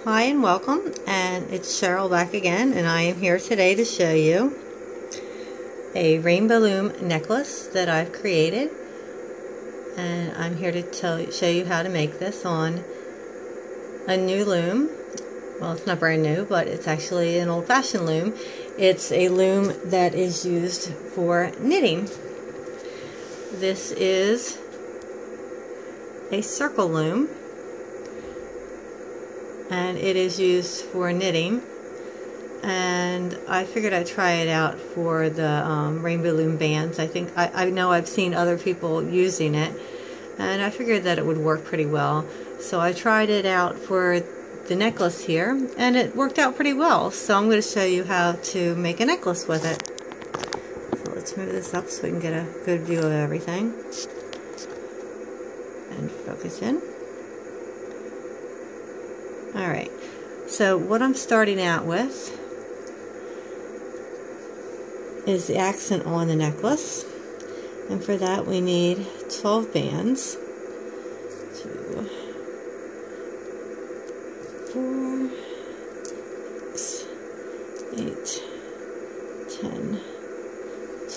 Hi and welcome, and it's Cheryl back again, and I am here today to show you a rainbow loom necklace that I've created, and I'm here to show you how to make this on a new loom. Well, it's not brand new, but it's actually an old-fashioned loom. It's a loom that is used for knitting. This is a circle loom, and it is used for knitting, and I figured I'd try it out for the rainbow loom bands. I know I've seen other people using it, and I figured that it would work pretty well, so I tried it out for the necklace here, and it worked out pretty well. So I'm going to show you how to make a necklace with it. So let's move this up so we can get a good view of everything and focus in. Alright, so what I'm starting out with is the accent on the necklace, and for that we need 12 bands. 2, 4, 6, 8, 10,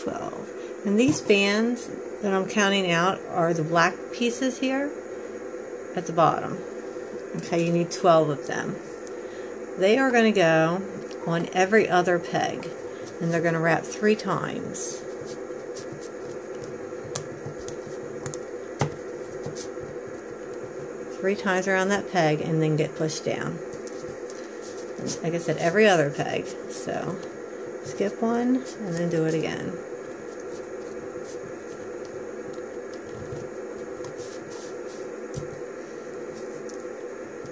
12. And these bands that I'm counting out are the black pieces here at the bottom. Okay, you need 12 of them. They are going to go on every other peg, and they're going to wrap 3 times. Three times around that peg, and then get pushed down. And like I said, every other peg. So skip one and then do it again.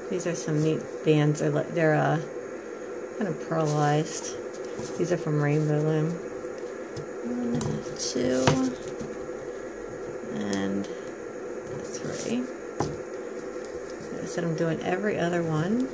These are some neat bands. They're kind of pearlized. These are from Rainbow Loom. 1, 2, and 3. Like I said, I'm doing every other one.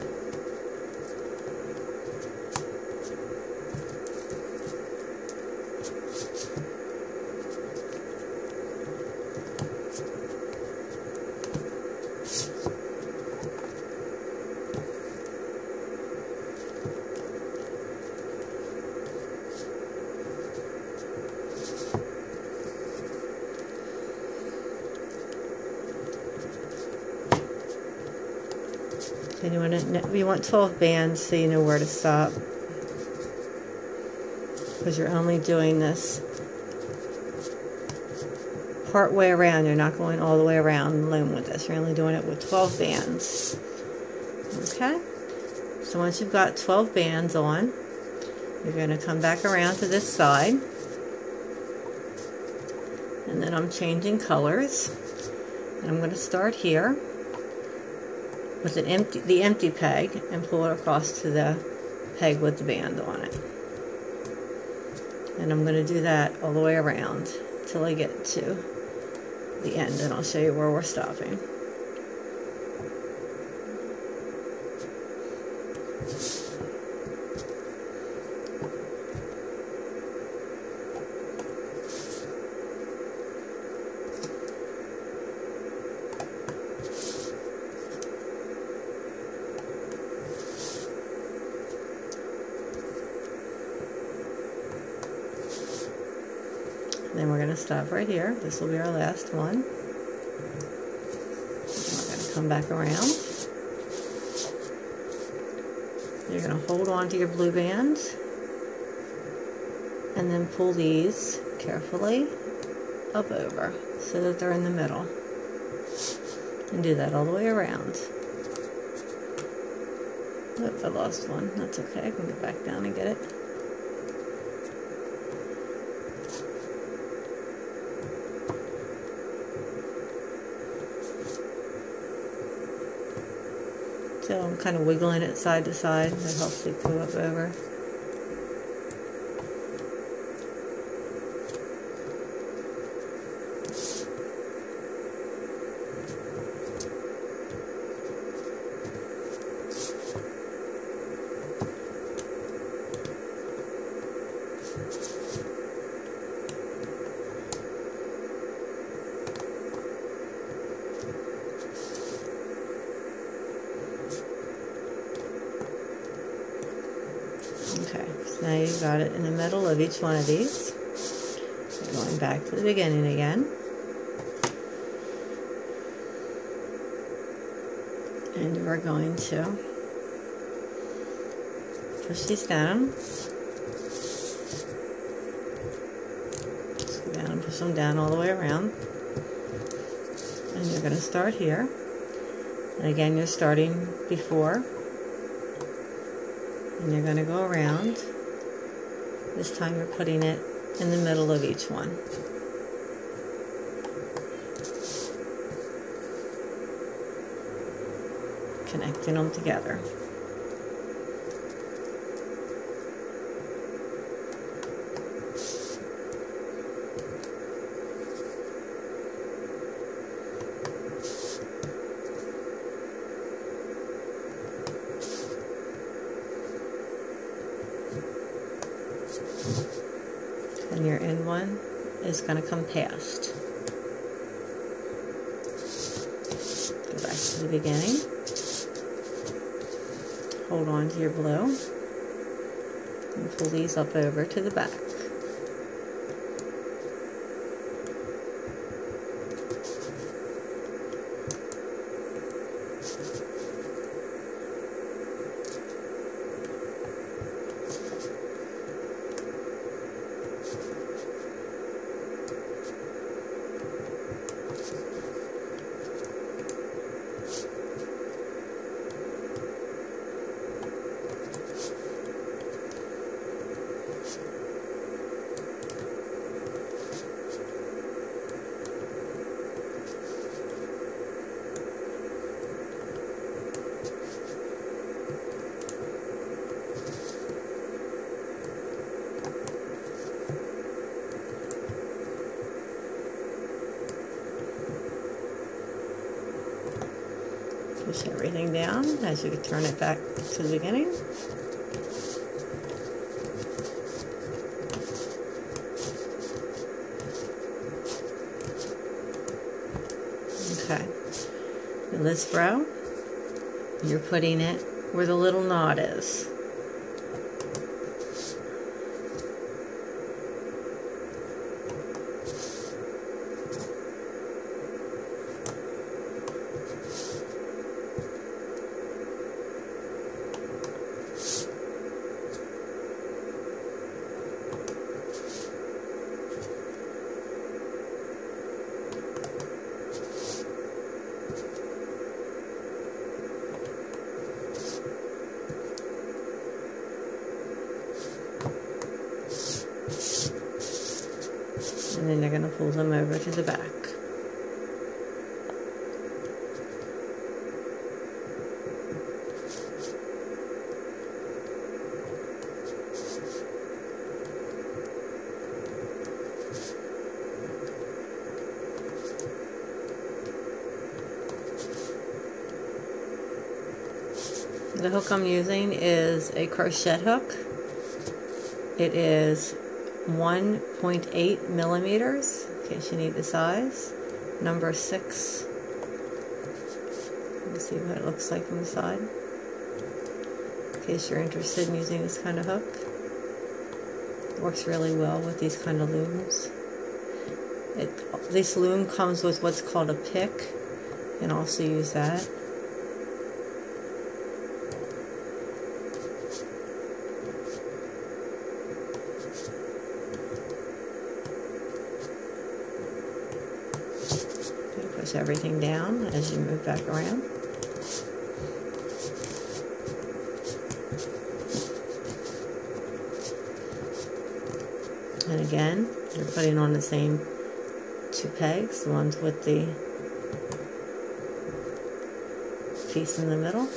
And you want 12 bands so you know where to stop, because you're only doing this part way around. You're not going all the way around the loom with this. You're only doing it with 12 bands. Okay? So once you've got 12 bands on, you're going to come back around to this side, and then I'm changing colors, and I'm going to start here with the empty peg and pull it across to the peg with the band on it. And I'm going to do that all the way around till I get to the end, and I'll show you where we're stopping. Then we're going to stop right here. This will be our last one. We're going to come back around. You're going to hold on to your blue bands and then pull these carefully up over so that they're in the middle. And do that all the way around. Oops, I lost one. That's okay. I can get back down and get it. So I'm kind of wiggling it side to side. That helps it go up over. Okay, so now you've got it in the middle of each one of these. So going back to the beginning again. And we're going to push these down. Just go down and push them down all the way around. And you're going to start here. And again, you're starting before. And you're going to go around. This time you're putting it in the middle of each one. Connecting them together. And your end one is going to come past. Go back to the beginning. Hold on to your blue and pull these up over to the back. Push everything down as you turn it back to the beginning. Okay. In this row, you're putting it where the little knot is. And then you're going to pull them over to the back. The hook I'm using is a crochet hook. It is 1.8 millimeters, in case you need the size. Number 6. Let's see what it looks like from the side, in case you're interested in using this kind of hook. It works really well with these kind of looms. This loom comes with what's called a pick. You can also use that. Push everything down as you move back around. And again, you're putting on the same 2 pegs, the ones with the piece in the middle.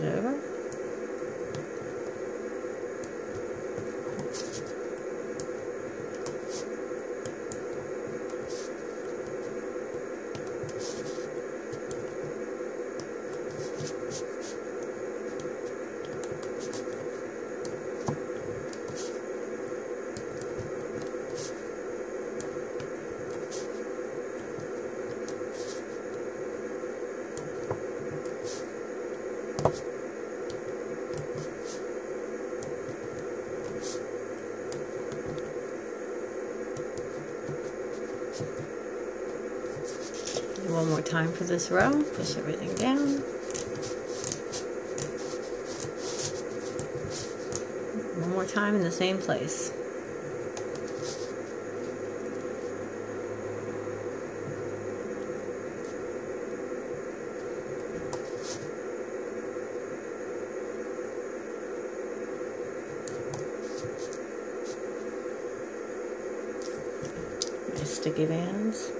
Over. one more time for this row. Push everything down. One more time in the same place. My sticky bands.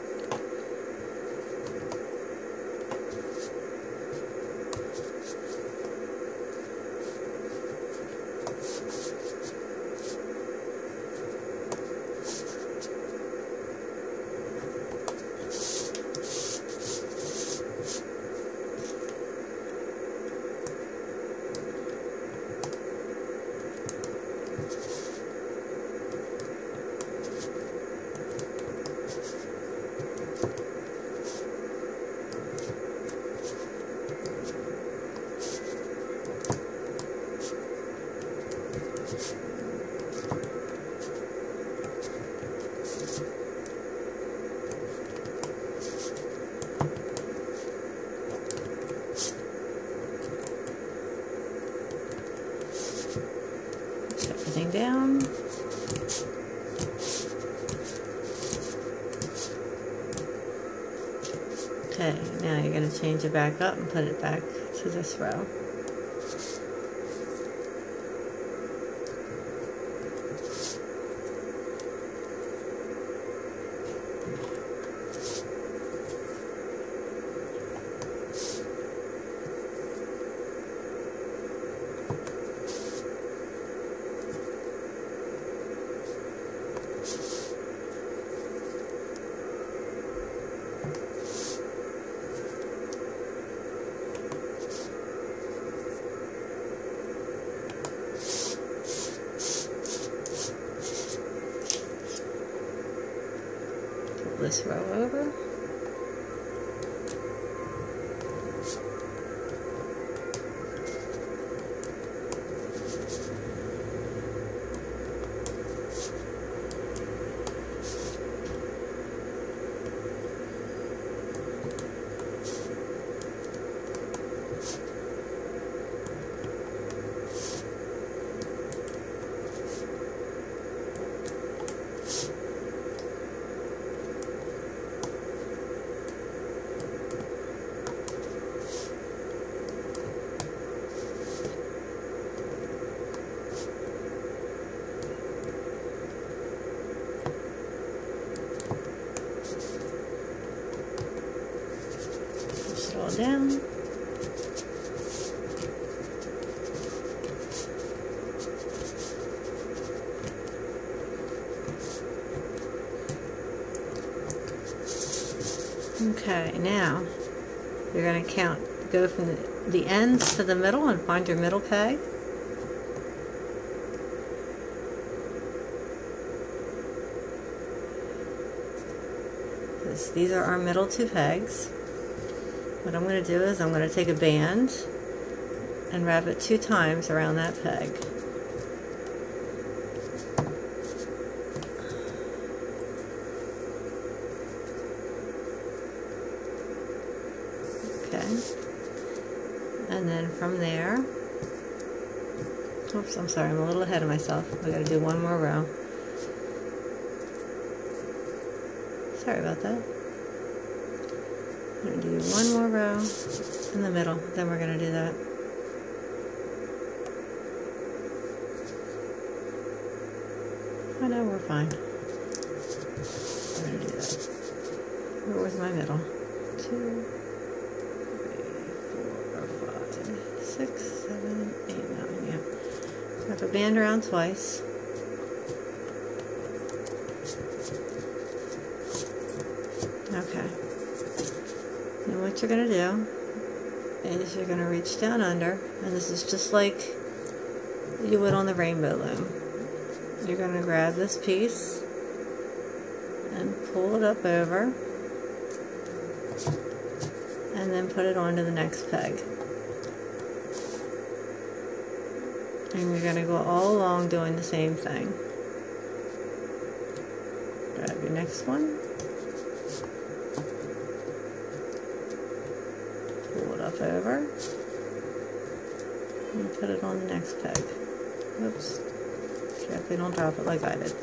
Everything down. Okay, now you're going to change it back up and put it back to this row. This row over. All down. Okay, now you're going to count, go from the ends to the middle and find your middle peg. These are our middle two pegs. What I'm going to do is I'm going to take a band and wrap it 2 times around that peg. Okay. And then from there, oops, I'm sorry, I'm a little ahead of myself. We got to do one more row. Sorry about that. I'm going to do one more row in the middle, then we're going to do that. Oh no, we're fine. We're going to do that. Where was my middle? 2, 3, 4, 5, 6, 7, 8, 9, yeah. Wrap a band around twice. Okay. And what you're going to do is you're going to reach down under, and this is just like you would on the rainbow loom. You're going to grab this piece and pull it up over, and then put it onto the next peg. And you're going to go all along doing the same thing. Grab your next one. over and put it on the next peg. Oops. Carefully don't drop it like I did.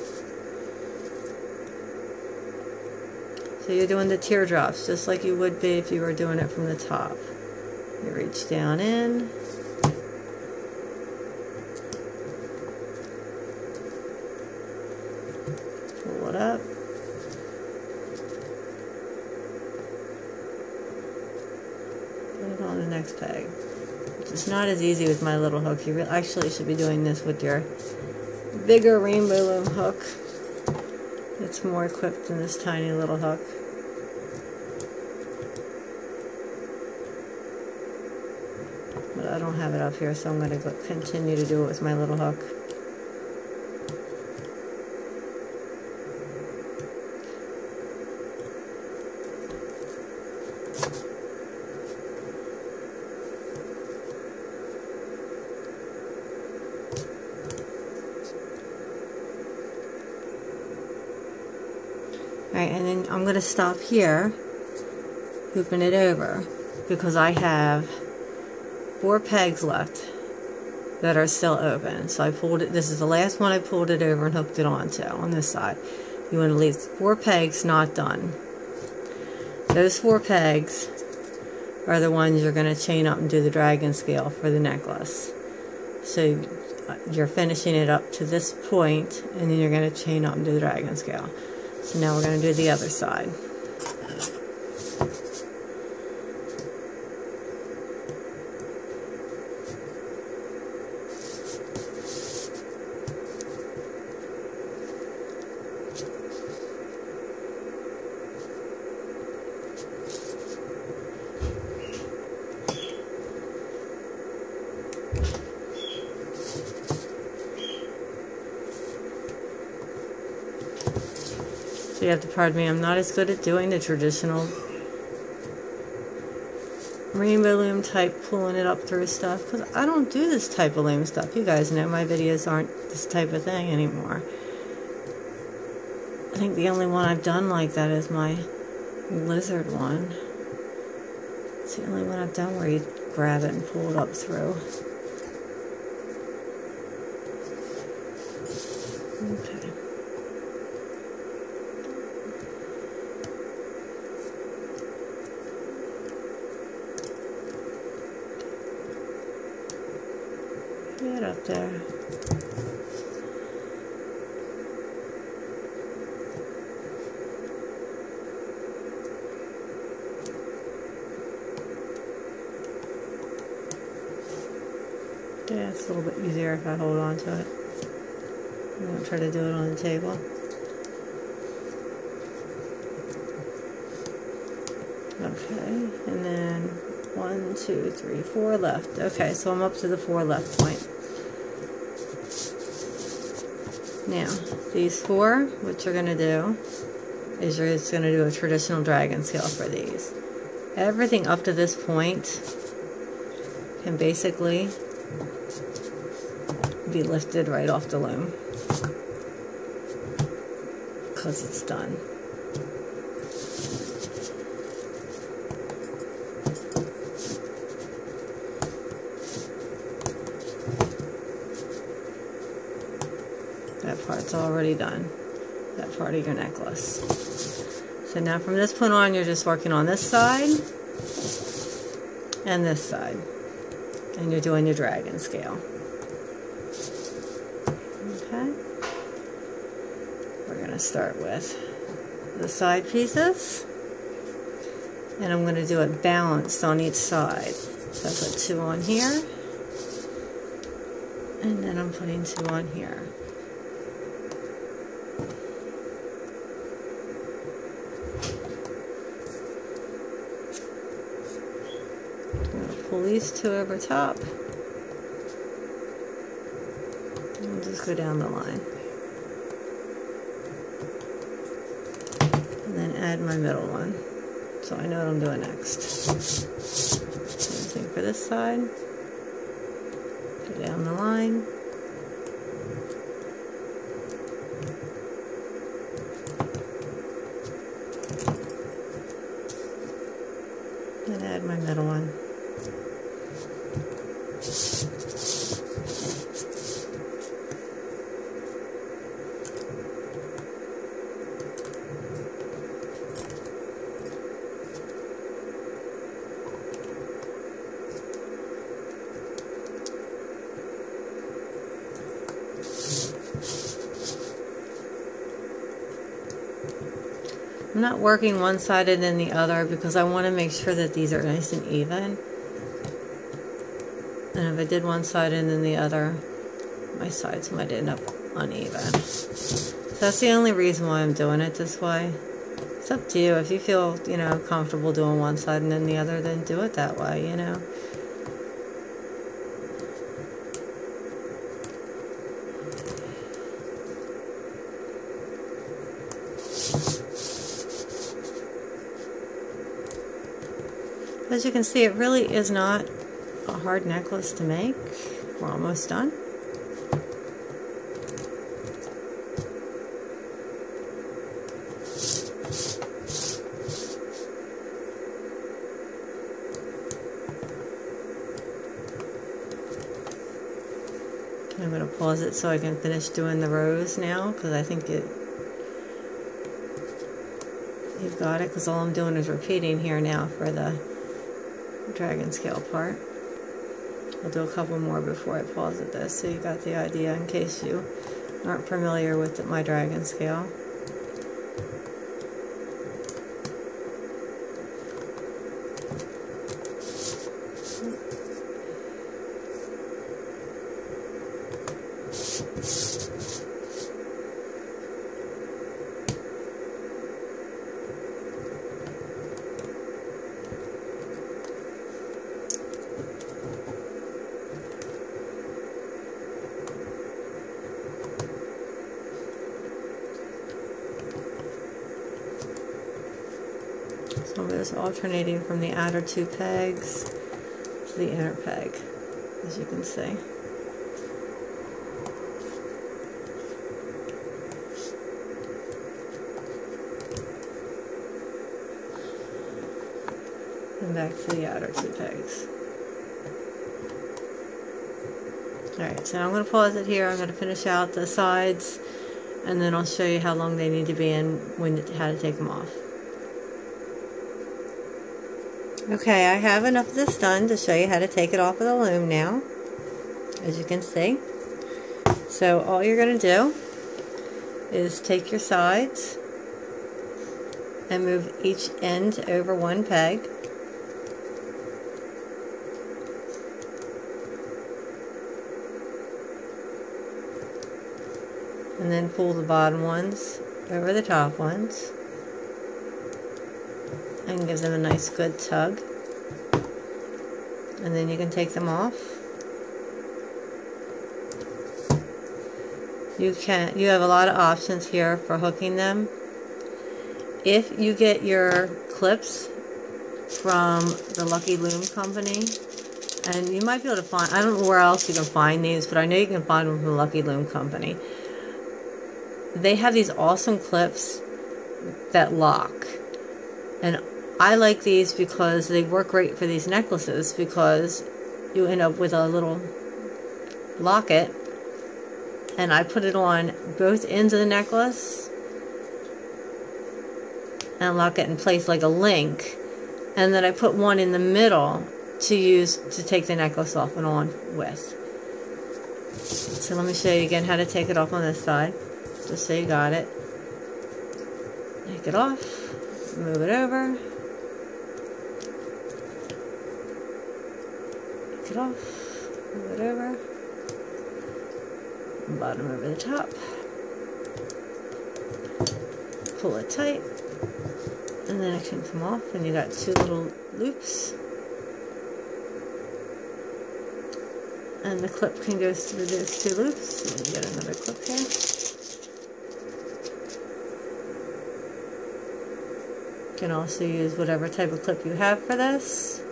So you're doing the teardrops just like you would be if you were doing it from the top. You reach down in. Pull it up. Put it on the next peg. It's not as easy with my little hook. You actually should be doing this with your bigger rainbow loom hook. It's more equipped than this tiny little hook. But I don't have it up here, so I'm going to continue to do it with my little hook. Alright, and then I'm going to stop here, looping it over, because I have 4 pegs left that are still open. So I pulled it, this is the last one I pulled it over and hooked it onto on this side. You want to leave 4 pegs not done. Those 4 pegs are the ones you're going to chain up and do the dragon scale for the necklace. So you're finishing it up to this point, and then you're going to chain up and do the dragon scale. So now we're going to do the other side. So you have to pardon me, I'm not as good at doing the traditional rainbow loom type, pulling it up through stuff, because I don't do this type of loom stuff. You guys know my videos aren't this type of thing anymore. I think the only one I've done like that is my lizard one. It's the only one I've done where you grab it and pull it up through. Okay. Get up there. Yeah, it's a little bit easier if I hold on to it. I won't try to do it on the table. Okay, and then 1, 2, 3, 4 left. Okay, so I'm up to the 4 left point. Now, these 4, what you're going to do is you're just going to do a traditional dragon scale for these. Everything up to this point can basically be lifted right off the loom because it's done. That part's already done, that part of your necklace. So now from this point on, you're just working on this side and this side, and you're doing your dragon scale. Okay, we're going to start with the side pieces, and I'm going to do it balanced on each side. So I put 2 on here, and then I'm putting 2 on here. Pull these 2 over top, and just go down the line, and then add my middle one, so I know what I'm doing next. Same thing for this side, go down the line, and add my middle one. I'm not working one-sided and the other because I want to make sure that these are nice and even. And if I did one side and then the other, my sides might end up uneven. So that's the only reason why I'm doing it this way. It's up to you. If you feel, you know, comfortable doing one side and then the other, then do it that way, you know. As you can see, it really is not a hard necklace to make. We're almost done. I'm going to pause it so I can finish doing the rows now, because I think you've got it, because all I'm doing is repeating here now for the dragon scale part. I'll do a couple more before I pause it this, so you got the idea in case you aren't familiar with my dragon scale. So I'm just alternating from the outer two pegs to the inner peg, as you can see. And back to the outer two pegs. Alright, so I'm going to pause it here. I'm going to finish out the sides, and then I'll show you how long they need to be and how to take them off. Okay, I have enough of this done to show you how to take it off of the loom now, as you can see. So all you're going to do is take your sides and move each end over one peg. And then pull the bottom ones over the top ones. And give them a nice good tug, and then you can take them off. You have a lot of options here for hooking them. If you get your clips from the Lucky Loom Company, and you might be able to find, I don't know where else you can find these, but I know you can find them from the Lucky Loom Company. They have these awesome clips that lock, and I like these because they work great for these necklaces, because you end up with a little locket, and I put it on both ends of the necklace and lock it in place like a link, and then I put one in the middle to use to take the necklace off and on with. So let me show you again how to take it off on this side, just so you got it. Take it off, move it over, take it off, move it over, bottom over the top, pull it tight, and then it can come off, and you got two little loops, and the clip can go through those two loops, and you get another clip here. You can also use whatever type of clip you have for this,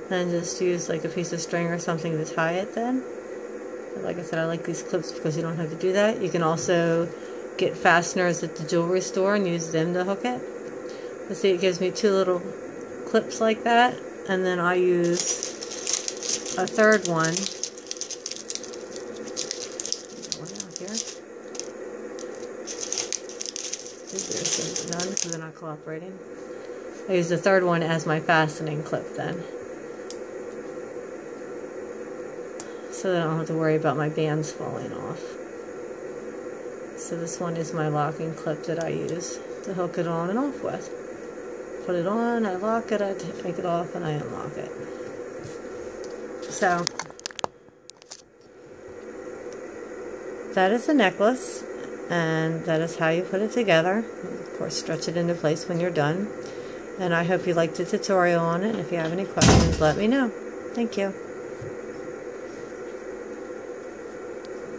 and just use like a piece of string or something to tie it then. But like I said, I like these clips because you don't have to do that. You can also get fasteners at the jewelry store and use them to hook it. Let's see, it gives me two little clips like that, and then I use a third one. Out here. There's none because they're not cooperating. I use the third one as my fastening clip then, so that I don't have to worry about my bands falling off. So this one is my locking clip that I use to hook it on and off with. Put it on, I lock it, I take it off, and I unlock it. So that is the necklace, and that is how you put it together. Of course, stretch it into place when you're done. And I hope you liked the tutorial on it. If you have any questions, let me know. Thank you.